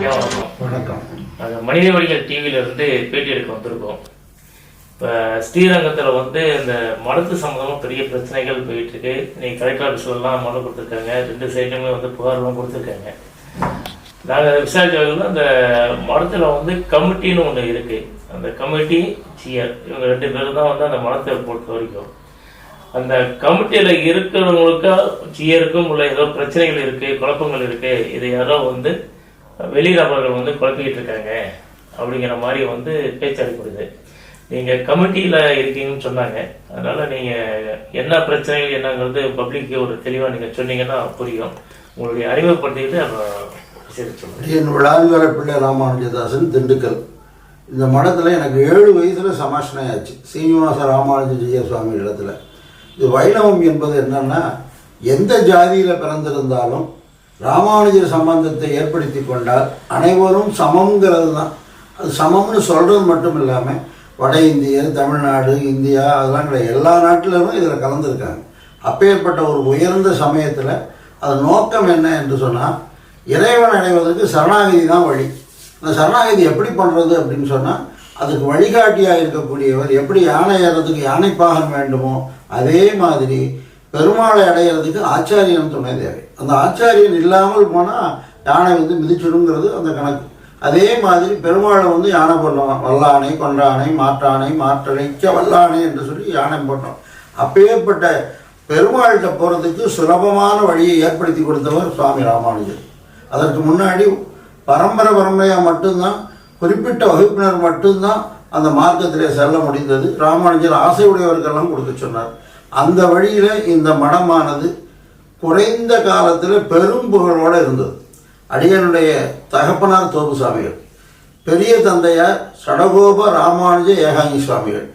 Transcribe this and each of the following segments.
வணக்கம். நாங்கள் மனித வழிகள் டிவியிலிருந்து பேட்டி எடுக்க வந்திருக்கோம். இப்போ ஸ்ரீரங்கத்தில் இந்த மடத்து சம்மந்தமாக பெரிய பிரச்சனைகள் போயிட்டுருக்கு. இன்னைக்கு கலெக்டர் ஆஃபீஸ்லாம் மனு கொடுத்துருக்காங்க. 2 சைடுமே புகார்லாம் கொடுத்துருக்காங்க. நாங்கள் விசாரிச்சவர்கள் அந்த மடத்தில் கமிட்டின்னு ஒன்று இருக்குது. அந்த கமிட்டி சிஆர் இவங்க 2 பேரும் தான் அந்த மடத்தை பொறுத்த வரைக்கும் அந்த கமிட்டியில் இருக்கிறவங்களுக்கு சிஆருக்கும் உள்ள ஏதோ பிரச்சனைகள் இருக்குது, குழப்பங்கள் இருக்குது. இதை யாரோ வெளிநபர்கள் குழப்பிக்கிட்டு இருக்காங்க அப்படிங்கிற மாதிரி பேச்சடிப்படுது. நீங்கள் கமிட்டியில் இருக்கீங்கன்னு சொன்னாங்க. அதனால் நீங்கள் என்ன பிரச்சனைகள் என்னங்கிறது பப்ளிக்கு ஒரு தெளிவாக நீங்கள் சொன்னீங்கன்னா புரியும். உங்களுடைய அறிமுகப்படுத்திக்கிட்டு என் விளாங்குற பிள்ளை ராமானுஜதாசன், திண்டுக்கல். இந்த மடத்தில் எனக்கு 7 வயசில் சமாஷ்டம் ஆச்சு. சீனிவாச ராமானுஜ ஜெய சுவாமி இடத்துல. இது வைணவம் என்பது என்னன்னா, எந்த ஜாதியில் பிறந்திருந்தாலும் ராமானுஜர் சம்பந்தத்தை ஏற்படுத்தி கொண்டால் அனைவரும் சமம்ங்கிறது தான். அது சமம்னு சொல்கிறது மட்டும் இல்லாமல் வட இந்தியர், தமிழ்நாடு, இந்தியா அதெல்லாம் கிடையாது. எல்லா நாட்டிலும் இதில் கலந்துருக்காங்க. அப்பேற்பட்ட ஒரு உயர்ந்த சமயத்தில் அது நோக்கம் என்ன என்று சொன்னால், இறைவன் அடைவதற்கு சரணாகதி தான் வழி. அந்த சரணாகதி எப்படி பண்ணுறது அப்படின்னு சொன்னால், அதுக்கு வழிகாட்டியாக இருக்கக்கூடியவர் எப்படி யானை ஏறதுக்கு யானைப்பாகன் வேண்டுமோ அதே மாதிரி பெருமாளை அடையிறதுக்கு ஆச்சாரியன் துணை தேவை. அந்த ஆச்சாரியன் இல்லாமல் போனால் யானை மிதிச்சிடுங்கிறது அந்த கணக்கு. அதே மாதிரி பெருமாளை யானை பண்ணோம். வல்லானை, கொன்றானை, மாற்றானை, மாற்றழைக்க வல்லானை என்று சொல்லி யானை போட்டோம். அப்பேற்பட்ட பெருமாள்கிட்ட போகிறதுக்கு சுலபமான வழியை ஏற்படுத்தி கொடுத்தவர் சுவாமி ராமானுஜர். அதற்கு முன்னாடி பரம்பரையாக மட்டும்தான், குறிப்பிட்ட வகுப்பினர் மட்டும்தான் அந்த மார்க்கத்திலே செல்ல முடிந்தது. ராமானுஜர் ஆசை உடையவர்களெல்லாம் கொடுக்க சொன்னார். அந்த வழியில் இந்த மடமானது குறைந்த காலத்தில் பெரும் புகழோடு இருந்தது. அடியனுடைய தகப்பனார் தோப்பு சுவாமிகள், பெரிய தந்தையார் சடகோப ராமானுஜ ஏகாங்கி சுவாமிகள்,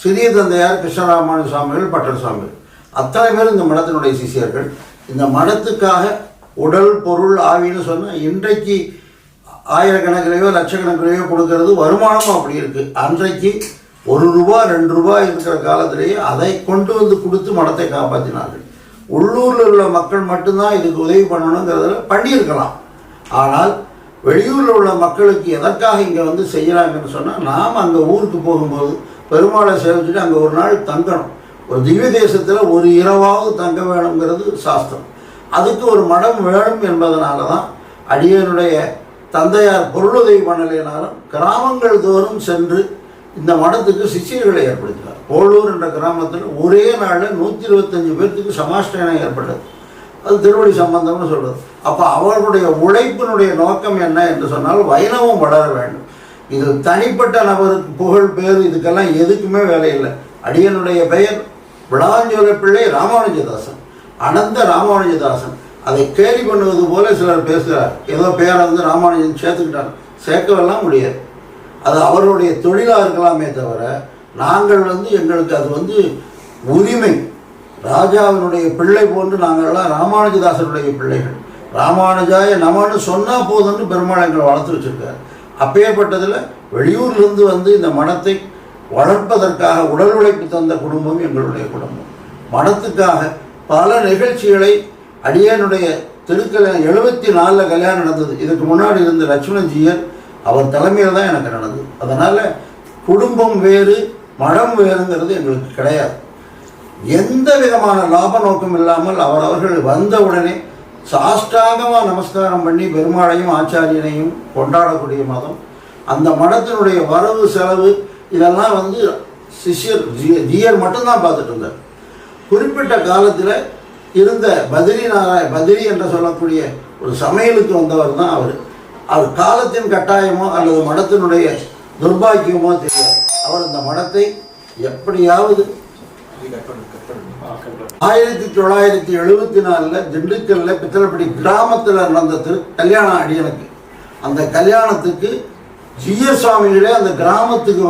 சிறிய தந்தையார் கிருஷ்ணராமானுஜ சுவாமிகள், பட்டர் சுவாமிகள், அத்தனை பேர் இந்த மடத்தினுடைய சிஷியர்கள். இந்த மடத்துக்காக உடல், பொருள், ஆவின்னு சொன்னால் இன்றைக்கு ஆயிரக்கணக்கிலேயோ லட்சக்கணக்கிலேயோ கொடுக்கறது வருமானமும் அப்படி இருக்குது. அன்றைக்கு 1 ரூபா 2 ரூபாய் இருக்கிற காலத்திலேயே அதை கொண்டு கொடுத்து மடத்தை காப்பாற்றினார்கள். உள்ளூரில் உள்ள மக்கள் மட்டும்தான் இதுக்கு உதவி பண்ணணுங்கிறதுல பண்ணியிருக்கலாம். ஆனால் வெளியூரில் உள்ள மக்களுக்கு எதற்காக இங்கே செய்யலாங்கன்னு சொன்னால், நாம் அங்கே ஊருக்கு போகும்போது பெருமாளை சேவிச்சுட்டு அங்கே ஒரு நாள் தங்கணும். ஒரு திவ்ய தேசத்தில் ஒரு இரவாவது தங்க வேணுங்கிறது சாஸ்திரம். அதுக்கு ஒரு மடம் வேணும் என்பதனால தான் அடியனுடைய தந்தையார் பொருளுதவி பண்ணலைனாலும் கிராமங்கள் தோறும் சென்று இந்த மடத்துக்கு சிஷியர்களை ஏற்படுத்தினார். போலூர் என்ற கிராமத்தில் ஒரே நாளில் 125 பேர்த்துக்கு சமாஷ்டனம் ஏற்பட்டது. அது திருவடி சம்பந்தம்னு சொல்கிறது. அப்போ அவர்களுடைய உழைப்பினுடைய நோக்கம் என்ன என்று சொன்னால், வைணவம் வளர வேண்டும். இது தனிப்பட்ட நபருக்கு புகழ், பேர் இதுக்கெல்லாம் எதுக்குமே வேலையில்லை. அடியனுடைய பெயர் விளாஞ்சோல பிள்ளை ராமானுஜதாசன், அனந்த ராமானுஜதாசன். அதை கேலி பண்ணுவது போல சிலர் பேசுகிறார். ஏதோ பேரை ராமானுஜன் சேர்த்துக்கிட்டாங்க. சேர்க்கவெல்லாம் முடியாது. அது அவருடைய தொழிலாக இருக்கலாமே தவிர, நாங்கள் எங்களுக்கு அது உரிமை. ராஜாவினுடைய பிள்ளை போன்று நாங்கள்லாம் ராமானுஜதாசனுடைய பிள்ளைகள். ராமானுஜாய நமன்னு சொன்னால் போதும்னு பெருமாள் எங்களை வளர்த்து வச்சுருக்கார். அப்பேற்பட்டதில் வெளியூர்லேருந்து இந்த மடத்தை வளர்ப்பதற்காக உடல் உழைப்பு தந்த குடும்பம் எங்களுடைய குடும்பம். மடத்துக்காக பல நிகழ்ச்சிகளை அடியனுடைய திருக்கல்யாணம் 74 கல்யாணம் நடந்தது. இதுக்கு முன்னாடி இருந்த லட்சுமணஜியர் அவர் தலைமையில் தான் எனக்கு நடந்தது. அதனால் குடும்பம் வேறு மடம் வேறுங்கிறது எங்களுக்கு கிடையாது. எந்த விதமான லாப நோக்கம் இல்லாமல் அவர்கள் வந்த உடனே சாஷ்டாங்கமாக நமஸ்காரம் பண்ணி பெருமாளையும் ஆச்சாரியனையும் கொண்டாடக்கூடிய மதம். அந்த மடத்தினுடைய வரவு செலவு இதெல்லாம் சிஷ்யர் ஜியர் மட்டும்தான் பார்த்துட்டு இருந்தார். குறிப்பிட்ட காலத்தில் இருந்த பத்ரி என்று சொல்லக்கூடிய ஒரு சமையலுக்கு வந்தவர் தான் அவர். அவர் காலத்தின் கட்டாயமோ அல்லது மடத்தினுடைய துர்பாக்கியமோ தெரியாது. அவர் இந்த மடத்தை எப்படியாவது 1974 திண்டுக்கல்ல பித்தளப்படி கிராமத்தில் நடந்த கல்யாணம் அடியனுக்கு. அந்த கல்யாணத்துக்கு ஜிஎஸ் சுவாமிகளே அந்த கிராமத்துக்கு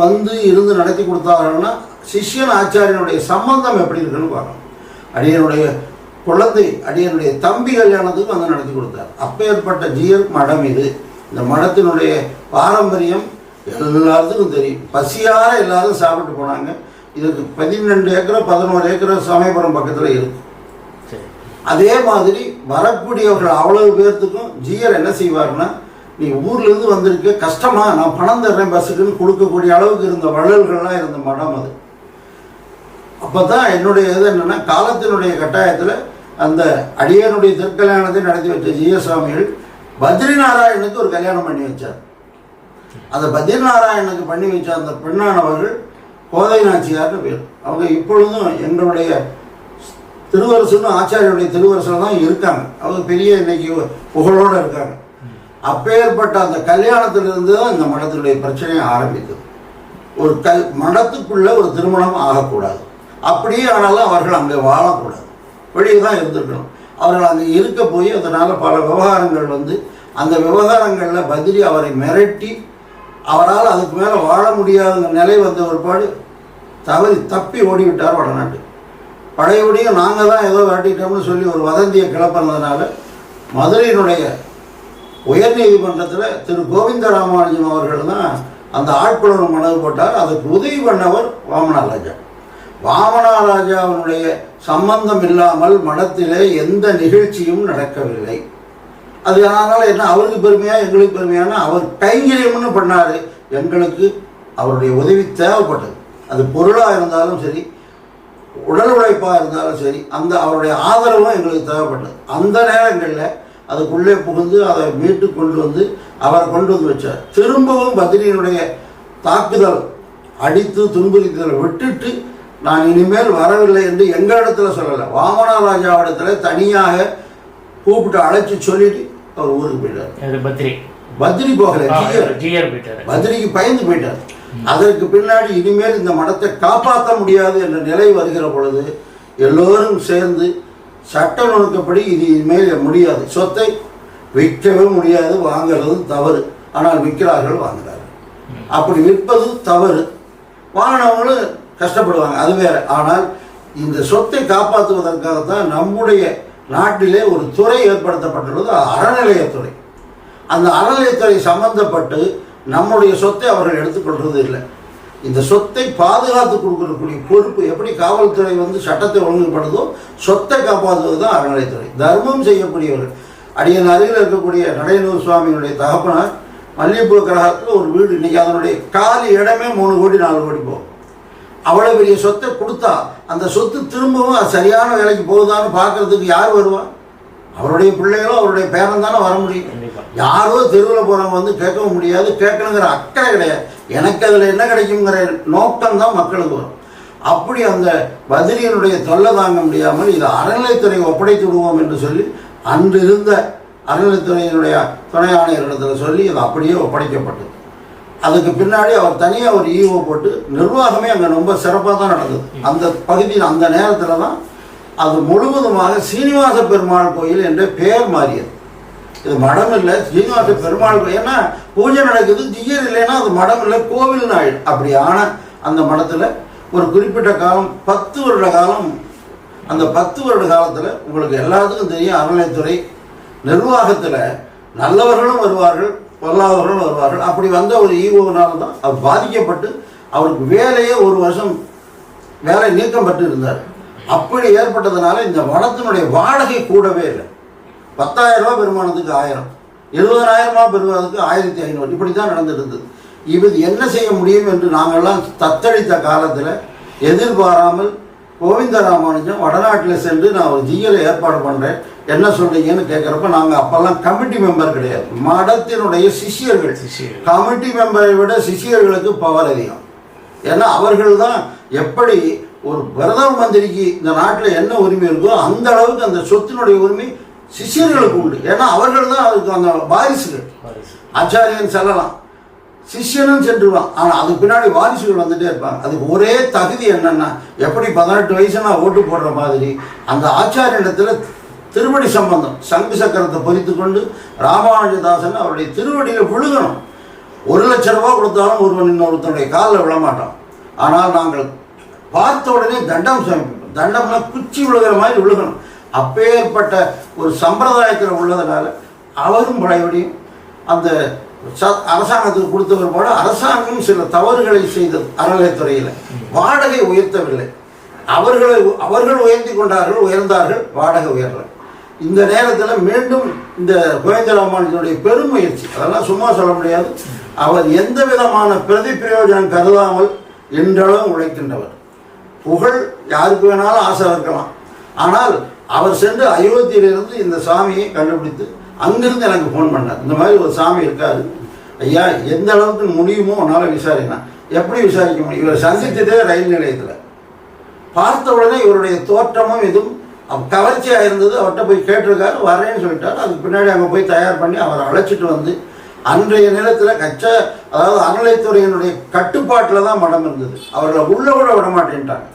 இருந்து நடத்தி கொடுத்தாங்கன்னா சிஷ்யன் ஆச்சாரியனுடைய சம்பந்தம் எப்படி இருக்குன்னு பார்க்கணும். அடியனுடைய குழந்தை, அடியனுடைய தம்பி கல்யாணத்துக்கு நடத்தி கொடுத்தார். அப்பேற்பட்ட ஜியர் மடம் இது. இந்த மடத்தினுடைய பாரம்பரியம் எல்லாத்துக்கும் தெரியும். பசியார எல்லாரும் சாப்பிட்டு போனாங்க. இதுக்கு 12 ஏக்கர் 11 ஏக்கர் சமயபுரம் பக்கத்தில் இருக்கு. அதே மாதிரி வரக்கூடியவர்கள் அவ்வளவு பேர்த்துக்கும் ஜியர் என்ன செய்வார்னா, நீ ஊர்லேருந்து வந்திருக்க கஷ்டமா, நான் பணம் தர்றேன் பஸ்ஸுக்குன்னு கொடுக்கக்கூடிய அளவுக்கு இருந்த வள்ளல்கள்லாம் இருந்த மடம் அது. அப்போ தான் என்னுடைய இது என்னென்னா, காலத்தினுடைய கட்டாயத்தில் அந்த அடியனுடைய திருக்கல்யாணத்தை நடத்தி வச்ச ஜீயசுவாமிகள் பத்ரிநாராயணுக்கு ஒரு கல்யாணம் பண்ணி வச்சார். அந்த பத்ரிநாராயணுக்கு பண்ணி வச்ச அந்த பெண்ணானவர்கள் கோதை நாச்சியார்னு பேர். அவங்க இப்பொழுதும் எங்களுடைய திருவரசுன்னு ஆச்சாரியுடைய திருவரசில் தான் இருக்காங்க. அவங்க பெரிய இன்னைக்கு புகழோடு இருக்காங்க. அப்பேற்பட்ட அந்த கல்யாணத்திலிருந்து தான் இந்த மடத்தினுடைய பிரச்சனையை ஆரம்பித்தது. ஒரு மடத்துக்குள்ளே ஒரு திருமணம் ஆகக்கூடாது, அப்படியே ஆனாலும் அவர்கள் அங்கே வாழக்கூடாது, வெளியே தான் இருந்திருக்கணும். அவர்கள் அங்கே இருக்க போய் அதனால் பல விவகாரங்கள் வந்து அந்த விவகாரங்களில் பத்ரி அவரை மிரட்டி அவரால் அதுக்கு மேலே வாழ முடியாத நிலை வந்த ஒருபாடு தப்பி ஓடிவிட்டார் வடநாட்டு. பழையபடியும் நாங்கள் தான் ஏதோ விரட்டிட்டோம்னு சொல்லி ஒரு வதந்தியை கிளப்பினதுனால மதுரையினுடைய உயர்நீதிமன்றத்தில் திரு கோவிந்த ராமானுஜன் அவர்கள் தான் அந்த ஆட்புலர் மனு போட்டார். அதுக்கு உதவி பண்ணவர் வாமனராஜா. வாமனராஜாவினுடைய சம்பந்தம் இல்லாமல் மடத்திலே எந்த நிகழ்ச்சியும் நடக்கவில்லை. அது அதனால் என்ன, அவருக்கு பெருமையாக எங்களுக்கு பெருமையான, அவர் கைங்கரியம்னு பண்ணார். எங்களுக்கு அவருடைய உதவி தேவைப்பட்டது. அது பொருளாக இருந்தாலும் சரி, உடல் உழைப்பாக இருந்தாலும் சரி, அந்த அவருடைய ஆதரவும் எங்களுக்கு தேவைப்பட்டது. அந்த நேரங்களில் அதுக்குள்ளே புகுந்து அதை மீட்டு கொண்டு வந்து அவரை கொண்டு வந்து வச்சார். திரும்பவும் பத்ரியினுடைய தாக்குதல் அடித்து துன்புறுத்தலை விட்டுட்டு நான் இனிமேல் வரவில்லை என்று எங்களிடத்துல சொல்லலை, வாமனராஜாவிடத்தில் தனியாக கூப்பிட்டு அழைச்சி சொல்லிட்டு அவர் ஊருக்கு போயிட்டார். பத்ரி போகலை, பத்ரிக்கு பயந்து போயிட்டார். அதற்கு பின்னாடி இனிமேல் இந்த மடத்தை காப்பாற்ற முடியாது என்ற நிலை வருகிற பொழுது எல்லோரும் சேர்ந்து சட்ட நுணுக்கப்படி இது இனிமேல் முடியாது, சொத்தை விற்கவே முடியாது, வாங்கிறதும் தவறு, ஆனால் விற்கிறார்கள் வாங்குகிறார்கள். அப்படி விற்பது தவறு, வாங்கினவங்களும் கஷ்டப்படுவாங்க, அது வேற. ஆனால் இந்த சொத்தை காப்பாற்றுவதற்காகத்தான் நம்முடைய நாட்டிலே ஒரு துறை ஏற்படுத்தப்பட்டுள்ளது, அறநிலையத்துறை. அந்த அறநிலையத்துறை சம்பந்தப்பட்டு நம்முடைய சொத்தை அவர்கள் எடுத்துக்கொள்வது இல்லை. இந்த சொத்தை பாதுகாத்து கொடுக்கக்கூடிய பொறுப்பு எப்படி காவல்துறை வந்து சட்டத்தை ஒழுங்குபடுதோ, சொத்தை காப்பாற்றுவது தான் அறநிலையத்துறை. தர்மம் செய்யக்கூடியவர்கள். அடியன் அருகில் இருக்கக்கூடிய நடையனூர் சுவாமியினுடைய தகப்பனார் மல்லிகைப்பூ கிரகத்தில் ஒரு வீடு, இன்னைக்கு அதனுடைய காலி இடமே 3 கோடி 4 கோடி போகும். அவ்வளோ பெரிய சொத்தை கொடுத்தா அந்த சொத்து திரும்பவும் அது சரியான வேலைக்கு போகுதான்னு பார்க்கறதுக்கு யார் வருவான்? அவருடைய பிள்ளைகளோ அவருடைய பேரன் தானே வர முடியும். யாரோ தெருவில் போகிறவங்க வந்து கேட்கவும் முடியாது, கேட்கணுங்கிற அக்கறை கிடையாது. எனக்கு அதில் என்ன கிடைக்குங்கிற நோக்கம்தான் மக்களுக்கு வரும். அப்படி அந்த பத்ரியனுடைய தொல்லை தாங்க முடியாமல் இதை அறநிலைத்துறை ஒப்படைத்து விடுவோம் என்று சொல்லி அன்று இருந்த அறநிலைத்துறையினுடைய துணை ஆணையரிடத்தில் சொல்லி அது அப்படியே ஒப்படைக்கப்பட்டது. அதுக்கு பின்னாடி அவர் தனியாக ஒரு ஈஓ போட்டு நிர்வாகமே அங்கே ரொம்ப சிறப்பாக தான் நடந்தது. அந்த பகுதியில் அந்த நேரத்தில் தான் அது முழுவதுமாக சீனிவாச பெருமாள் கோயில் என்ற பெயர் மாறியது. இது மடம் இல்லை, சீனிவாச பெருமாள் கோயில். ஏன்னா பூஜை நடக்குது, ஜியர் இல்லைன்னா அது மடம் இல்லை, கோவில்னு ஆயிடும். அப்படியான அந்த மடத்தில் ஒரு குறிப்பிட்ட காலம் 10 வருட காலம், அந்த 10 வருட காலத்தில் உங்களுக்கு எல்லாத்துக்கும் தெரியும், அறநிலையத்துறை நிர்வாகத்தில் நல்லவர்களும் வருவார்கள், பொருளாதாரர்களும் வருவார்கள். அப்படி வந்த ஒரு ஈஓனால தான் அவர் பாதிக்கப்பட்டு அவருக்கு வேலையே 1 வருஷம் வேலை நீக்கம் பட்டு இருந்தார். அப்படி ஏற்பட்டதுனால இந்த மடத்தினுடைய வாடகை கூடவே இல்லை. 10,000 ரூபா பெருமானத்துக்கு 1000, 70,000 பெறுவதற்கு 1,500, இப்படி தான் நடந்துட்டு இருந்தது. இது என்ன செய்ய முடியும் என்று நாங்கள்லாம் தத்தளித்த காலத்தில் எதிர்பாராமல் கோவிந்த ராமானுஜன் வடநாட்டில் சென்று நான் ஒரு ஜிஎலை ஏற்பாடு பண்ணுறேன், என்ன சொல்கிறீங்கன்னு கேட்குறப்ப நாங்கள் அப்போல்லாம் கமிட்டி மெம்பர் கிடையாது, மடத்தினுடைய சிஷியர்கள். கமிட்டி மெம்பரை விட சிஷியர்களுக்கு பவர் அதிகம். ஏன்னா அவர்கள் தான் எப்படி ஒரு பிரதம மந்திரிக்கு இந்த நாட்டில் என்ன உரிமை இருக்கோ அந்த அளவுக்கு அந்த சொத்தினுடைய உரிமை சிஷியர்களுக்கு உண்டு. ஏன்னா அவர்கள் தான் அதுக்கு அந்த வாரிசுகள். ஆச்சாரியன் செல்லலாம், சிஷியனும் சென்றுவான், ஆனால் அதுக்கு பின்னாடி வாரிசுகள் வந்துட்டே இருப்பாங்க. அதுக்கு ஒரே தகுதி என்னென்னா, எப்படி 18 வயசுனா ஓட்டு போடுற மாதிரி அந்த ஆச்சாரியனிடத்தில் திருவடி சம்பந்தம், சங்கு சக்கரத்தை பொறித்து கொண்டு ராமானுஜதாசன் அவருடைய திருவடியில் விழுகணும். 1 லட்ச ரூபா கொடுத்தாலும் ஒருவன் இன்னொருத்தனுடைய காலில் விழமாட்டான். ஆனால் நாங்கள் பார்த்த உடனே தண்டம் சமைப்போம். தண்டம்னா குச்சி விழுகிற மாதிரி விழுகணும். அப்பேற்பட்ட ஒரு சம்பிரதாயத்தில் உள்ளதுனால அவரும் பழையபடியும் அந்த அரசாங்கத்துக்கு கொடுத்தவர் போல அரசாங்கம் சில தவறுகளை செய்தது. அறநிலையத்துறையில் வாடகை உயர்த்தவில்லை. அவர்கள் உயர்த்தி கொண்டார்கள், உயர்ந்தார்கள், வாடகை உயர்ற. இந்த நேரத்தில் மீண்டும் இந்த கோவிந்தராமானுஜனுடைய பெருமுயற்சி, அதெல்லாம் சும்மா சொல்ல முடியாது. அவர் எந்த விதமான பிரதி பிரயோஜனம் கருதாமல் இன்றளவும் உழைக்கின்றவர். புகழ் யாருக்கு வேணாலும் ஆசை இருக்கலாம். ஆனால் அவர் சென்று அயோத்தியிலிருந்து இந்த சாமியை கண்டுபிடித்து அங்கிருந்து எனக்கு ஃபோன் பண்ணார். இந்த மாதிரி ஒரு சாமி இருக்காரு ஐயா, எந்த அளவுக்கு முடியுமோ உன்னால் விசாரிக்கலாம். எப்படி விசாரிக்க முடியும்? இவரை சந்தித்ததே ரயில் நிலையத்தில். பார்த்த உடனே இவருடைய தோற்றமும் இதுவும் கவர்ச்சியாக இருந்தது. அவர்கிட்ட போய் கேட்டிருக்காரு, வரேன்னு சொல்லிட்டார். அதுக்கு பின்னாடி அங்கே போய் தயார் பண்ணி அவரை அழைச்சிட்டு வந்து அன்றைய நேரத்தில் அதாவது அறநிலைத்துறையினுடைய கட்டுப்பாட்டில் தான் மடம் இருந்தது. அவர்களை உள்ள விட மாட்டேன்ட்டாங்க.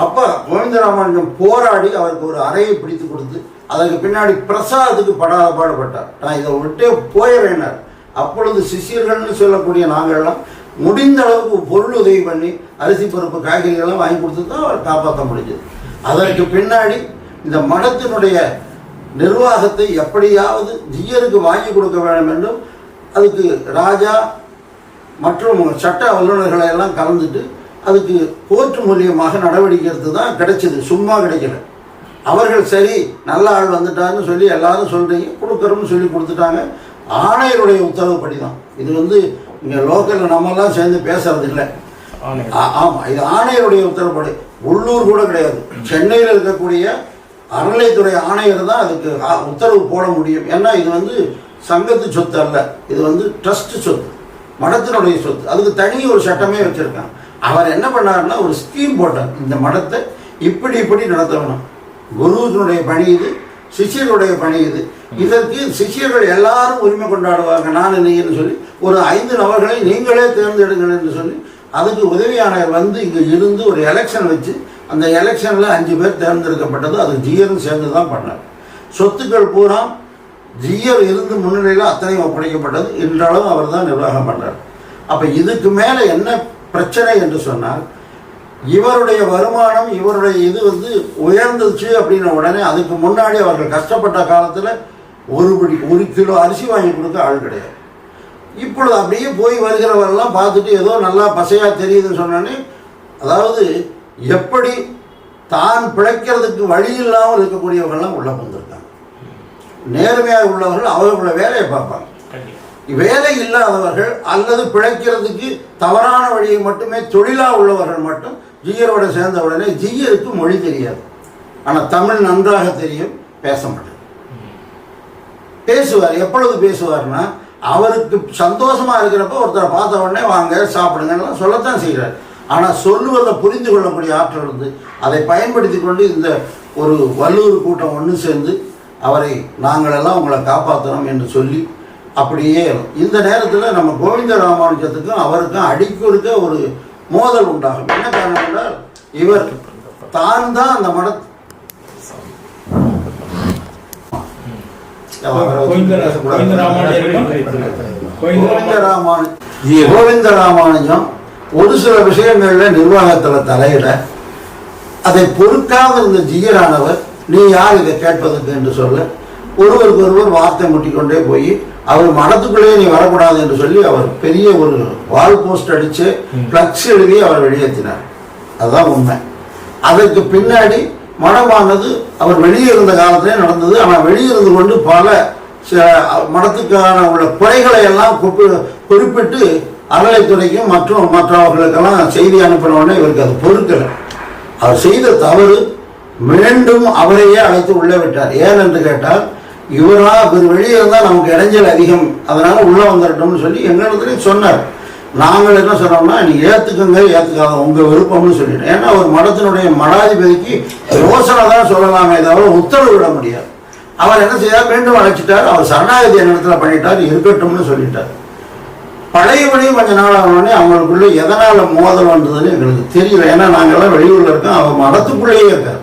அப்போ கோவிந்தராமானுஜன் போராடி அவருக்கு ஒரு அறையை பிடித்து கொடுத்து அதற்கு பின்னாடி பிரசாதத்துக்கு படாத பாடுபட்டார். நான் இதை விட்டே போயிடுறேனார். அப்பொழுது சிஷியர்கள்னு சொல்லக்கூடிய நாங்கள்லாம் முடிந்த அளவுக்கு பொருள் உதவி பண்ணி அரிசி பருப்பு காய்கறிகள்லாம் வாங்கி கொடுத்து தான் அவர் காப்பாற்ற முடிஞ்சது. அதற்கு பின்னாடி இந்த மடத்தினுடைய நிர்வாகத்தை எப்படியாவது ஜீயருக்கு வாங்கி கொடுக்க வேண்டும் என்றும் அதுக்கு ராஜா மற்றும் சட்ட வல்லுநர்களை எல்லாம் கலந்துட்டு அதுக்கு கோர்ட்டு மூலியமாக நடவடிக்கை எடுத்து தான் கிடைச்சிது. சும்மா கிடைக்கல. அவர்கள் சரி நல்ல ஆள் வந்துட்டாருன்னு சொல்லி எல்லாரும் சொல்கிறீங்க கொடுக்குறோம்னு சொல்லி கொடுத்துட்டாங்க. ஆணையருடைய உத்தரவுப்படி தான். இது இங்கே லோக்கலில் நம்மெல்லாம் சேர்ந்து பேசுறது இல்லை. ஆமாம், இது ஆணையருடைய உத்தரவுப்படி. உள்ளூர் கூட கிடையாது. சென்னையில் இருக்கக்கூடிய அறநிலைத்துறை ஆணையர் தான் அதுக்கு உத்தரவு போட முடியும். ஏன்னா இது சங்கத்து சொத்து அல்ல, இது ட்ரஸ்ட் சொத்து, மடத்தினுடைய சொத்து. அதுக்கு தனி ஒரு சட்டமே வச்சுருக்காங்க. அவர் என்ன பண்ணாருன்னா ஒரு ஸ்கீம் போட்டார். இந்த மடத்தை இப்படி நடத்த வேணும். குருவினுடைய பணி இது, சிஷியர்களுடைய பணி இது. இதற்கு சிஷியர்கள் எல்லாரும் உரிமை கொண்டாடுவாங்க. நான் நீங்கன்னு சொல்லி ஒரு 5 நபர்களை நீங்களே தேர்ந்தெடுங்கள் என்று சொல்லி அதுக்கு உதவி ஆணையர் இங்கே இருந்து ஒரு எலெக்ஷன் வச்சு அந்த எலெக்ஷனில் 5 பேர் தேர்ந்தெடுக்கப்பட்டது. அது ஜீயரும் சேர்ந்து தான் பண்ணார். சொத்துக்கள் பூரா ஜீயர் இருந்து முன்னிலையில் அத்தனையும் ஒப்படைக்கப்பட்டது. இன்றளவும் அவர் தான் நிர்வாகம் பண்ணார். அப்போ இதுக்கு மேலே என்ன பிரச்சனை என்று சொன்னால், இவருடைய வருமானம் இவருடைய இது உயர்ந்துச்சு அப்படின்ன உடனே அதுக்கு முன்னாடி அவர்கள் கஷ்டப்பட்ட காலத்தில் 1 கிலோ அரிசி வாங்கி கொடுக்க ஆள் கிடையாது. இப்பொழுது அப்படியே போய் வருகிறவரெல்லாம் பார்த்துட்டு ஏதோ நல்லா பசையாக தெரியுதுன்னு சொன்னோன்னே, அதாவது எப்படி தான் பிழைக்கிறதுக்கு வழி இல்லாமல் இருக்கக்கூடியவர்கள்லாம் உள்ள வந்திருக்காங்க. நேர்மையாக உள்ளவர்கள் அவர்களுடைய வேலையை பார்ப்பாங்க. வேலை இல்லாதவர்கள் அல்லது பிழைக்கிறதுக்கு தவறான வழியை மட்டுமே தொழிலாக உள்ளவர்கள் மட்டும் ஜீயரோட சேர்ந்த உடனே ஜீயருக்கு மொழி தெரியாது, ஆனால் தமிழ் நன்றாக தெரியும், பேச மாட்டார். பேசுவார். எப்பொழுது பேசுவார்னா அவருக்கு சந்தோஷமாக இருக்கிறப்ப ஒருத்தரை பார்த்த உடனே வாங்க சாப்பிடுங்கலாம் சொல்லத்தான் செய்கிறார். ஆனால் சொல்லுவதை புரிந்து கொள்ளக்கூடிய ஆற்றல் அதை பயன்படுத்தி கொண்டு இந்த ஒரு வல்லூர் கூட்டம் ஒன்று சேர்ந்து அவரை நாங்களெல்லாம் உங்களை காப்பாற்றுறோம் என்று சொல்லி அப்படியே இந்த நேரத்தில் நம்ம கோவிந்தராமானுஜத்துக்கும் அவருக்கும் அடிக்கொடுக்க ஒரு மோதல் உண்டாகும். என்ன காரணம் என்றால் இவர் தான் அந்த கோவிந்தராமானுஜம் ஒரு சில விஷயங்களில் நிர்வாகத்தில் தலையிட அதை பொறுக்காத இருந்த ஜீயரானவர் நீ யார் இதை கேட்பதற்கு என்று சொல்ல ஒருவருக்கு ஒருவர் வார்த்தை முட்டிக்கொண்டே போய் அவர் மடத்துக்குள்ளேயே நீ வரக்கூடாது என்று சொல்லி அவர் பெரிய ஒரு வால் போஸ்ட் அடித்து ஃப்ளக்ஸ் எழுதி அவர் வெளியேற்றினார். அதுதான் உண்மை. அதற்கு பின்னாடி மடமானது அவர் வெளியே இருந்த காலத்திலே நடந்தது. ஆனால் வெளியிருந்து கொண்டு பல மடத்துக்கான உள்ள குறைகளை எல்லாம் குறிப்பிட்டு அறநிலைத்துறைக்கும் மற்றவர்களுக்கெல்லாம் செய்தி அனுப்பினோடனே இவருக்கு அது பொறுக்கலை. அவர் செய்த தவறு மீண்டும் அவரையே அழைத்து உள்ளே விட்டார். ஏன் என்று கேட்டால் இவர் வெளியே இருந்தால் நமக்கு இடைஞ்சல் அதிகம், அதனால உள்ளே வந்துடட்டும்னு சொல்லி எங்களிடத்துலையும் சொன்னார். நாங்கள் என்ன சொன்னோம்னா நீ ஏற்றுக்குங்க ஏற்றுக்காத உங்கள் விருப்பம்னு சொல்லிட்டோம். ஏன்னா ஒரு மடத்தினுடைய மடாதிபதிக்கு யோசனை தான் சொல்லலாமே தவிர உத்தரவு விட முடியாது. அவர் என்ன செய்தார், மீண்டும் அழைச்சிட்டார். அவர் சரணாகதி இடத்துல பண்ணிட்டார், இருக்கட்டும்னு சொல்லிட்டார். பழையபடியும் கொஞ்ச நாள் ஆனோடனே அவங்களுக்குள்ள எதனால் மோதல் வந்ததுன்னு எங்களுக்கு தெரியல. ஏன்னா நாங்கள்லாம் வெளியூரில் இருக்கோம், அவர் மடத்துக்குள்ளேயே இருக்கார்.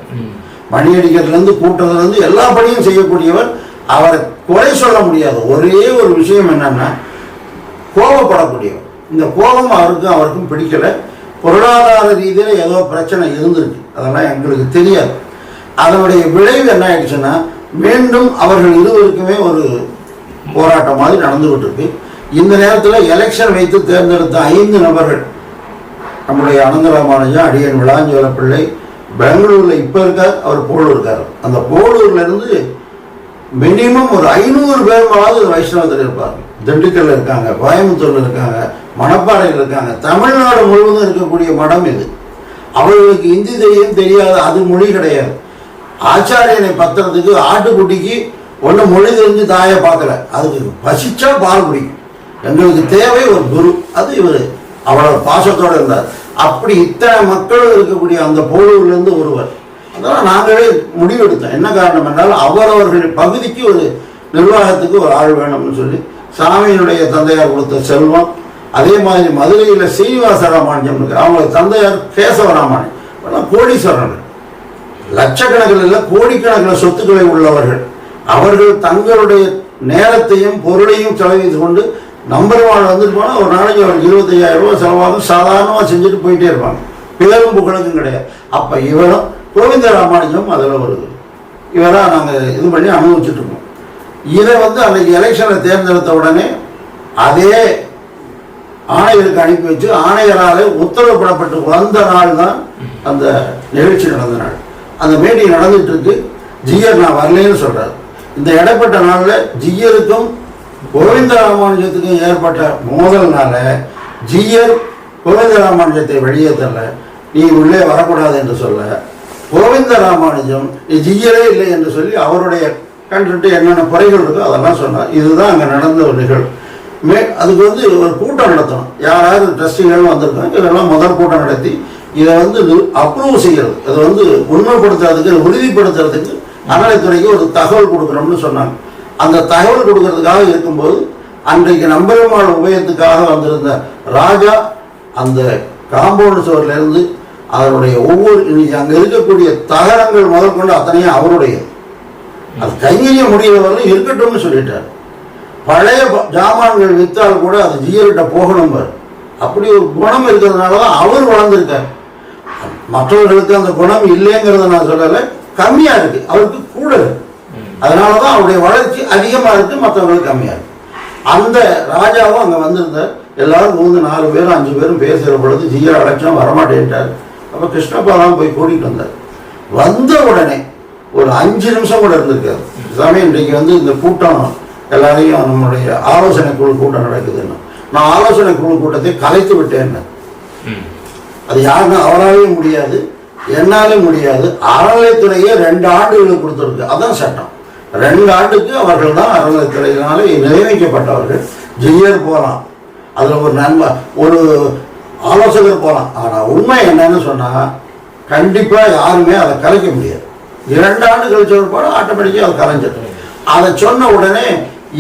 மணி அடிக்கிறதுலேருந்து கூட்டுறதுலேருந்து எல்லா பணியும் செய்யக்கூடியவர். அவரை குறை சொல்ல முடியாது. ஒரே ஒரு விஷயம் என்னன்னா கோபப்படக்கூடியவர். இந்த கோபம் அவருக்கும் பிடிக்கலை. பொருளாதார ரீதியில் ஏதோ பிரச்சனை இருந்திருக்கு, அதெல்லாம் எங்களுக்கு தெரியாது. அதனுடைய விளைவு என்ன ஆயிடுச்சுன்னா மீண்டும் அவர்கள் இருவருக்குமே ஒரு போராட்டம் மாதிரி நடந்துகிட்டு இருக்கு. இந்த நேரத்தில் எலெக்ஷன் வைத்து தேர்ந்தெடுத்த 5 நபர்கள், நம்முடைய அனந்தராமானுஜம், அடியன் விளாஞ்சோல பிள்ளை, பெங்களூரில் இப்போ இருக்கார், அவர் போலூர் இருக்கார். அந்த போலூர்லேருந்து மினிமம் ஒரு 500 பேருமாவது வைஷ்ணவத்தில் இருப்பாங்க. திண்டுக்கல்ல இருக்காங்க, கோயம்புத்தூர்ல இருக்காங்க, மணப்பாறையில் இருக்காங்க. தமிழ்நாடு முழுவதும் இருக்கக்கூடிய மடம் இது. அவர்களுக்கு இந்தி தெரியும் தெரியாது, அது மொழி கிடையாது. ஆச்சாரியனை பத்திரத்துக்கு ஆட்டுக்குட்டிக்கு ஒன்று மொழி தெரிஞ்சு தாயை பார்க்கல, அதுக்கு பசிச்சா பால் குடிக்கும். எங்களுக்கு தேவை ஒரு குரு. அது இவர் அவ்வளவு பாசத்தோடு இருந்தார். அப்படி இத்தனை மக்கள் இருக்கக்கூடிய அந்த போலூர்லேருந்து ஒருவர். அதனால் நாங்களே முடிவெடுத்தோம். என்ன காரணம் என்றால் அவரவர்கள் பகுதிக்கு ஒரு நிர்வாகத்துக்கு ஒரு ஆள் வேணும்னு சொல்லி சாமியினுடைய தந்தையார் கொடுத்த செல்வம். அதே மாதிரி மதுரையில் சீனிவாச ராமானுஜம் இருக்கு, அவங்க தந்தையார் கேசவ ராமானுஜம், கோடீஸ்வரர்கள், லட்சக்கணக்கில் இல்லை கோடிக்கணக்கில் சொத்துக்களை உள்ளவர்கள். அவர்கள் தங்களுடைய நேரத்தையும் பொருளையும் செலவித்து கொண்டு நம்பர் ஒன் வந்துட்டு போனால் ஒரு நாளைக்கு ஒரு 25,000 ரூபா செலவாகும். சாதாரணமாக செஞ்சுட்டு போயிட்டே இருப்பாங்க, பிறரும் புகழுக்கும் கிடையாது. அப்போ இவரும் கோவிந்த ராமானுஜம் அதில் வருது. இவராக நாங்கள் இது பண்ணி அனுபவிச்சுட்டு இருக்கோம். இதை அன்றைக்கி எலெக்ஷனில் தேர்ந்தெடுத்த உடனே அதே ஆணையருக்கு அனுப்பி வச்சு ஆணையரால் உத்தரவுப்படப்பட்டு வந்த நாள் தான் அந்த நிகழ்ச்சி நடந்த நாள். அந்த மீட்டிங் நடந்துட்டு இருக்கு. ஜிஆர் நான் வரலேன்னு சொல்கிறார். இந்த இடப்பட்ட நாளில் ஜிஆருக்கும் கோவிந்த ராமானுஜத்துக்கும் ஏற்பட்ட மோதல்னால ஜிஆர் கோவிந்த ராமானுஜத்தை வெளியேற்றல, நீ உள்ளே வரக்கூடாது என்று சொல்ல, கோவிந்த ராமானுஜம் நீ ஜிஆரே இல்லை என்று சொல்லி அவருடைய கண்டுட்டு என்னென்ன குறைகள் இருக்கோ அதெல்லாம் சொன்னார். இதுதான் அங்கே நடந்த ஒரு நிகழ்வு. அதுக்கு ஒரு கூட்டம் நடத்தணும். யாராவது ட்ரஸ்டிகளும் வந்திருக்காங்க, இதெல்லாம் முதல் கூட்டம் நடத்தி இதை அப்ரூவ் செய்கிறது, அதை உண்மைப்படுத்துறதுக்கு உறுதிப்படுத்துறதுக்கு அறநிலைத்துறைக்கு ஒரு தகவல் கொடுக்குறோம்னு சொன்னாங்க. அந்த தகவல் கொடுக்கறதுக்காக இருக்கும்போது அன்றைக்கு நம்பெருமாள் உபயத்துக்காக வந்திருந்த ராஜா அந்த காம்பவுண்ட் சுவரிலிருந்து அதனுடைய ஒவ்வொரு இன்னைக்கு அங்கே இருக்கக்கூடிய தகரங்கள் முதல் கொண்டு அத்தனையும் அவருடையது. அது கையிலேயே முடிகிறவர்களும் இருக்கட்டும்னு சொல்லிட்டார். பழைய ஜாமான்கள் விற்றால் கூட அது ஜிஆர்கிட்ட போகணும் பாரு. அப்படி ஒரு குணம் இருக்கிறதுனால தான் அவர் வளர்ந்துருக்கார். மற்றவர்களுக்கு அந்த குணம் இல்லைங்கிறத நான் சொல்லலை, கம்மியாக இருக்கு, அவருக்கு கூட இருக்கு. அதனால தான் அவருடைய வளர்ச்சி அதிகமாக இருக்கு, மற்றவங்களுக்கு கம்மியாக இருக்கு. அந்த ராஜாவும் அங்கே வந்திருந்தார். எல்லாரும் 4 பேரும் 5 பேரும் பேசுகிற பொழுது ஜிஆர் அழைச்சோம், வரமாட்டேன்ட்டார். அப்போ கிருஷ்ணப்பா தான் போய் கூட்டிகிட்டு வந்தார். வந்த உடனே ஒரு 5 நிமிஷம் கூட இருந்திருக்காரு. சாமி இன்றைக்கு இந்த கூட்டம் எல்லாரையும் நம்மளுடைய ஆலோசனை குழு கூட்டம் நடக்குதுன்னு, நான் ஆலோசனை குழு கூட்டத்தை கலைத்து விட்டேன். அது யாருக்கும் அவராலையும் முடியாது, என்னாலும் முடியாது. அறநிலைத்துறையே 2 ஆண்டுகளுக்கு கொடுத்துருக்கு, அதான் சட்டம். 2 ஆண்டுக்கு அவர்கள் தான் அறநிலைத்துறையினால நியமிக்கப்பட்டவர்கள். ஜிஆர் போகலாம், அதில் ஒரு நண்பர் ஒரு ஆலோசகர் போகலாம். ஆனால் உண்மை என்னன்னு சொன்னால் கண்டிப்பாக யாருமே அதை கலைக்க முடியாது. 2 ஆண்டு கழிச்ச ஒரு ஆட்டோமேட்டிக்காக அதை கலைஞ்சிடும். அதை சொன்ன உடனே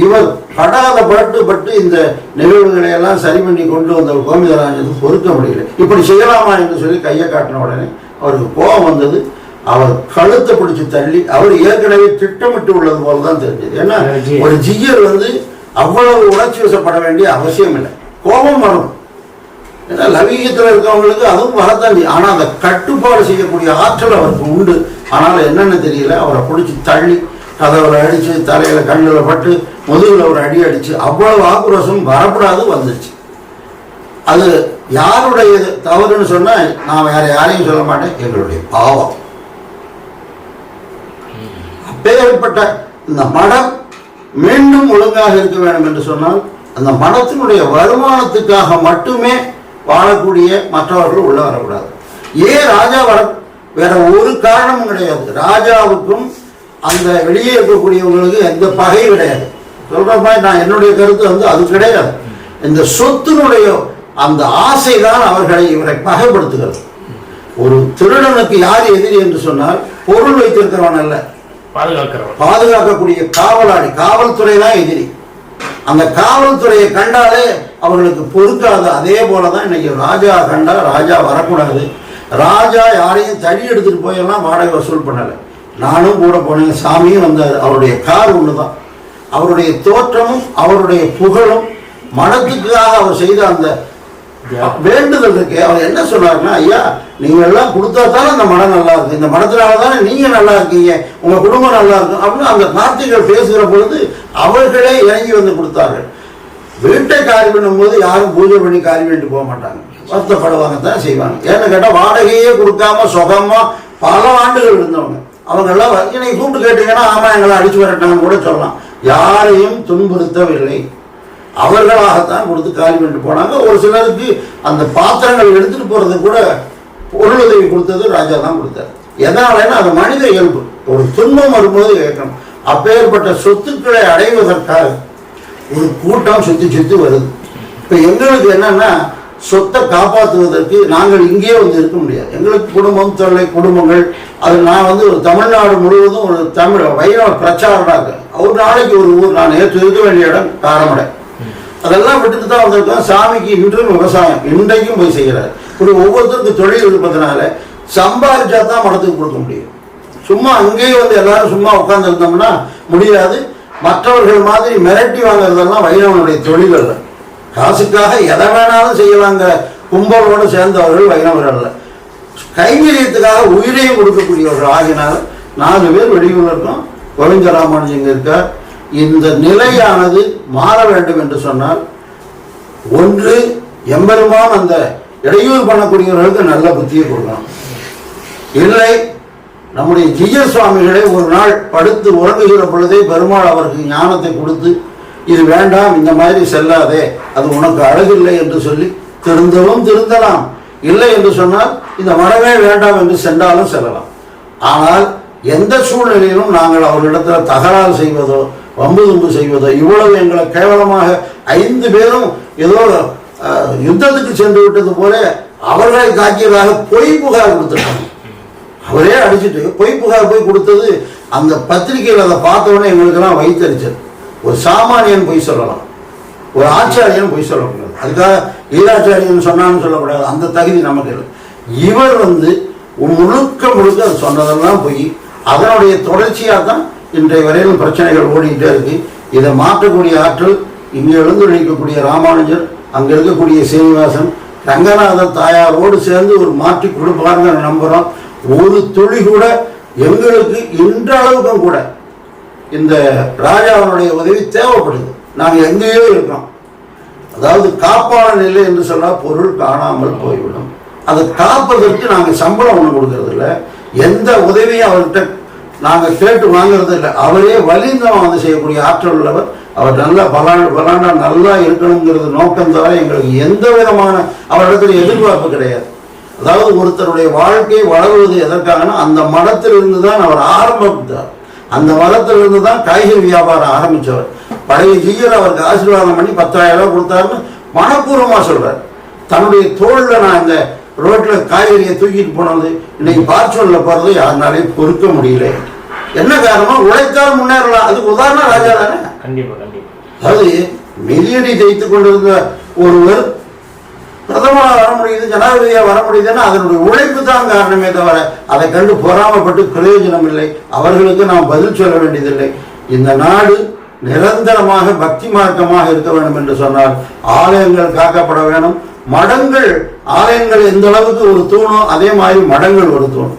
இவர் படாத பட்டு இந்த நிகழ்வுகளை எல்லாம் சரி பண்ணி கொண்டு வந்த கோவிந்தராஜனுக்கு பொறுக்க முடியல. இப்படி செய்யலாமா என்று சொல்லி கையை காட்டின உடனே அவருக்கு கோபம் வந்தது. அவர் கழுத்தை பிடிச்சி தள்ளி, அவர் ஏற்கனவே திட்டமிட்டு உள்ளது போல தான் தெரிஞ்சது. ஏன்னா ஒரு ஜிஆர் அவ்வளவு உணர்ச்சி வசப்பட வேண்டிய அவசியம் இல்லை, கோபம் வரும். ஏன்னா லவீகத்தில் இருக்கவங்களுக்கு அதுவும் வரத்தான். ஆனால் அதை கட்டுப்பாடு செய்யக்கூடிய ஆற்றல் அவருக்கு உண்டு. ஆனால் என்னென்னு தெரியல, அவரை பிடிச்சி தள்ளி கதவுல அடித்து, தலையில் கண்ணில் பட்டு, முதுகில் ஒரு அடி அடித்து, அவ்வளவு ஆக்ரோஷம் வரக்கூடாது வந்துச்சு. அது யாருடைய தவறுன்னு சொன்னால் நான் வேற யாரையும் சொல்ல மாட்டேன், எங்களுடைய பாவம். அப்பேற்பட்ட இந்த மடம் மீண்டும் ஒழுங்காக இருக்க வேண்டும் என்று சொன்னால் அந்த மடத்தினுடைய வருமானத்துக்காக மட்டுமே வாழக்கூடிய மற்றவர்கள் உள்ள வரக்கூடாது. ஏன் ராஜா வேற ஒரு காரணமும் கிடையாது. ராஜாவுக்கும் அந்த வெளியே இருக்கக்கூடியவங்களுக்கு எந்த பகையும் கிடையாது. சொல்ற மாதிரி நான் என்னுடைய கருத்து அது கிடையாது. இந்த சொத்தினுடைய அந்த ஆசை தான் இவரை பகைப்படுத்துகிறது. ஒரு திருடனுக்கு யார் எதிரி என்று சொன்னால் பொருள் வைத்திருக்கிறவன் அல்ல, பாதுகாக்கக்கூடிய காவலாளி, காவல்துறை தான் எதிரி. அந்த காவல்துறையை கண்டாலே அவர்களுக்கு பொறுக்காது. அதே போலதான் இன்னைக்கு ராஜா கண்டா ராஜா வரக்கூடாது. ராஜா யாரையும் தடி எடுத்துட்டு போயெல்லாம் வாடகை வசூல் பண்ணலை. நானும் கூட போனேன், சாமியும் வந்தார். அவருடைய கார் ஒண்ணுதான், அவருடைய தோற்றமும் அவருடைய புகழும் மடத்துக்காக அவர் செய்த அந்த வேண்டுதல் இருக்கு. அவர் என்ன சொன்னாருன்னா, ஐயா நீங்க எல்லாம் கொடுத்தா தானே இந்த மடம் நல்லா இருக்கு, இந்த மடத்தினால தானே நீங்க நல்லா இருக்கீங்க, உங்க குடும்பம் நல்லா இருக்கும் அப்படின்னு அந்த வார்த்தைகள் பேசுகிற பொழுது அவர்களே இறங்கி வந்து கொடுத்தார்கள். வீட்டை காரி பண்ணும் போது யாரும் பூஜை பண்ணி காரி பண்ணிட்டு போக மாட்டாங்க, வருத்தப்படுவாங்க தான் செய்வாங்க. ஏன்னு கேட்டால் வாடகையே கொடுக்காம சுகமா பல ஆண்டுகள் இருந்தவங்க. அவங்கெல்லாம் என்னை கூப்பிட்டு கேட்டீங்கன்னா ஆமா எங்களை அடிச்சு வரட்டாங்கன்னு கூட சொல்லலாம். யாரையும் துன்புறுத்தவில்லை, அவர்களாகத்தான் கொடுத்து காலி பண்ணிட்டு போனாங்க. ஒரு சிலருக்கு அந்த பாத்திரங்கள் எடுத்துட்டு போறது கூட பொருளுதவி கொடுத்தது ராஜா தான் கொடுத்தார். எதனாலன்னா அது மனித இயல்பு. ஒரு துன்பம் வரும்போது கேட்கணும். அப்பேற்பட்ட சொத்துக்களை அடைவதற்காக ஒரு கூட்டம் சுத்தி சுத்தி வருது. இப்ப எங்களுக்கு என்னன்னா சொத்தை காப்பாற்றுவதற்கு நாங்கள் இங்கேயே வந்து இருக்க முடியாது. எங்களுக்கு குடும்பம் தொல்லை குடும்பங்கள். அது நான் வந்து ஒரு தமிழ்நாடு முழுவதும் ஒரு தமிழ் வைணவ பிரச்சாரனாக ஒரு நாளைக்கு ஒரு ஊர் நான் நேற்று இருக்க வேண்டிய இடம் காரமடை. அதெல்லாம் விட்டுட்டு தான் வந்திருக்கோம். சாமிக்கு இன்றும் விவசாயம் இன்றைக்கும் போய் செய்கிறார். இப்படி ஒவ்வொருத்தருக்கு தொழில் இருப்பதனால சம்பாதிச்சா தான் மடத்துக்கு கொடுக்க முடியும். சும்மா அங்கேயே வந்து எல்லாரும் சும்மா உட்கார்ந்து இருந்தோம்னா முடியாது. மற்றவர்கள் மாதிரி மிரட்டி வாங்குறதெல்லாம் வைணவனுடைய தொழில் அல்ல. காசுக்காக எதை வேணாலும் செய்யலாங்க கும்பலோடு சேர்ந்தவர்கள் வைணவர் அல்ல. கைங்கரியத்துக்காக உயிரையும் கொடுக்கக்கூடியவர்கள் ஆகினால 4 பேர் வெளியூர் இருக்கோம். கோவிந்த ராமானுஜன் இங்க இருக்கார். இந்த நிலையானது மாற வேண்டும் என்று சொன்னால் ஒன்று எம்பெருமான் அந்த இடையூறு பண்ணக்கூடியவர்களுக்கு நல்ல புத்தியை கொடுக்கணும். இல்லை நம்முடைய ஜிய சுவாமிகளை ஒரு நாள் படுத்து உறங்குகிற பொழுதே பெருமாள் அவருக்கு ஞானத்தை கொடுத்து இது வேண்டாம், இந்த மாதிரி செல்லாதே, அது உனக்கு அழகில்லை என்று சொல்லி திருந்தவும் திருந்தலாம். இல்லை என்று சொன்னால் இந்த மரமே வேண்டாம் என்று சென்றாலும் செல்லலாம். ஆனால் எந்த சூழ்நிலையிலும் நாங்கள் அவர்களிடத்தில் தகராறு செய்வதோ வம்பு தும்பு செய்வதோ, இவ்வளவு எங்களை கேவலமாக 5 பேரும் ஏதோ யுத்தத்துக்கு சென்று விட்டது போல அவர்களை தாக்கியதாக பொய் புகார் கொடுத்துட்டாங்க. அவரே அடிச்சுட்டு பொய் புகார் போய் கொடுத்தது அந்த பத்திரிகையில் அதை பார்த்தவொடனே எங்களுக்கெல்லாம் வைத்தறிச்சது. ஒரு சாமானியன் பொய் சொல்லலாம், ஒரு ஆச்சாரியன் பொய் சொல்லக்கூடாது. அதுக்காக ஈராச்சாரியன் சொன்னான்னு சொல்லக்கூடாது, அந்த தகுதி நமக்கு இல்லை. இவர் வந்து முழுக்க முழுக்க அது சொன்னதெல்லாம் போய் அதனுடைய தொடர்ச்சியாக தான் இன்றைய வரையிலும் பிரச்சனைகள் ஓடிக்கிட்டே இருக்கு. இதை மாற்றக்கூடிய ஆற்றல் இங்கே எழுந்துரைக்கக்கூடிய ராமானுஜர், அங்கே இருக்கக்கூடிய சீனிவாசன், ரங்கநாதன் தாயாரோடு சேர்ந்து ஒரு மாற்றி கொடுப்பாருன்னு நம்புகிறோம். ஒரு துளி கூட எங்களுக்கு இன்றளவுக்கும் கூட இந்த ராஜாவனுடைய உதவி தேவைப்படுது. நாங்கள் எங்கேயோ இருக்கோம். அதாவது காப்பாளன் இல்லை என்று சொன்னால் பொருள் காணாமல் போய்விடும். அதை காப்பதற்கு நாங்கள் சம்பளம் ஒன்று கொடுக்கறது இல்லை, எந்த உதவியும் அவர்கிட்ட நாங்கள் கேட்டு வாங்கிறது இல்லை. அவரே வலிந்தவன் வந்து செய்யக்கூடிய ஆற்றல் உள்ளவர். அவர் நல்லா பலாண்டா நல்லா இருக்கணுங்கிறது நோக்கம் தவிர எங்களுக்கு எந்த விதமான அவரிடத்துல எதிர்பார்ப்பு கிடையாது. அதாவது ஒருத்தருடைய வாழ்க்கை வளர்வது எதற்காகனா அந்த மடத்திலிருந்து தான் அவர் ஆரம்பித்தார். அந்த மதத்திலிருந்து தான் காய்கறி வியாபாரம் ஆரம்பித்தவர். பழைய ஜீயர் அவருக்கு ஆசீர்வாதம் பண்ணி 10,000 ரூபாய் கொடுத்தாருன்னு மனப்பூர்வமாக சொல்றார். தன்னுடைய தோளில் நான் இந்த ரோட்டில் காய்கறியை தூக்கிட்டு போனது இன்னைக்கு பார்ச்சூனில் போகிறது யாருனாலையும் பொறுக்க முடியல. என்ன காரணம்? உழைத்தால் முன்னேறலாம். அதுக்கு உதாரணம் ராஜா தானே. கண்டிப்பா கண்டிப்பா. அதாவது மில்லியடி ஜெயித்து கொண்டிருந்த ஒருவர் பிரதமராக வர முடியுது, ஜனாதிபதியாக வர முடியுதுன்னா அதனுடைய உழைப்பு தான் காரணமே தவிர அதை கண்டு பொறாமப்பட்டு பிரயோஜனம் இல்லை. அவர்களுக்கு நாம் பதில் சொல்ல வேண்டியதில்லை. இந்த நாடு நிரந்தரமாக பக்தி மார்க்கமாக இருக்க வேண்டும் என்று சொன்னால் ஆலயங்கள் காக்கப்பட வேணும். மடங்கள், ஆலயங்கள் எந்த அளவுக்கு ஒரு தூணோ அதே மாதிரி மடங்கள் ஒரு தூண்.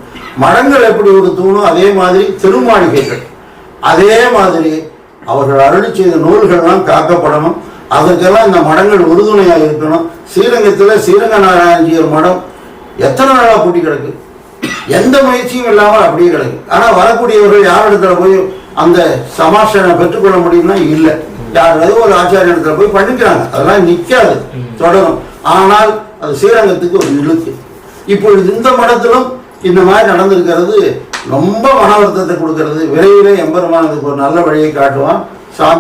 மடங்கள் எப்படி ஒரு தூணோ அதே மாதிரி திருமாளிகைகள், அதே மாதிரி அவர்கள் அருளி செய்த நூல்கள்லாம் காக்கப்படணும். அதற்கெல்லாம் இந்த மடங்கள் உறுதுணையாக இருக்கணும். ஸ்ரீரங்கத்தில் ஸ்ரீரங்க நாராயணஜியர் மடம் எத்தனை நாளாக பூட்டி கிடக்கு, எந்த முயற்சியும் இல்லாமல் அப்படியே கிடக்கு. ஆனால் வரக்கூடியவர்கள் யாரிடத்துல போய் அந்த சமாஷனை பெற்றுக்கொள்ள முடியும்னா இல்லை. யாராவது ஒரு ஆச்சாரியத்தில் போய் பண்ணிக்கிறாங்க, அதெல்லாம் நிற்காது, தொடரும். ஆனால் அது ஸ்ரீரங்கத்துக்கு ஒரு இழுக்கு. இப்பொழுது இந்த மடத்திலும் இந்த மாதிரி நடந்திருக்கிறது ரொம்ப மன வருத்தத்தை கொடுக்கிறது. விரைவிலே எம்பெருமான் இதுக்கு ஒரு நல்ல வழியை காட்டுவான். சாமி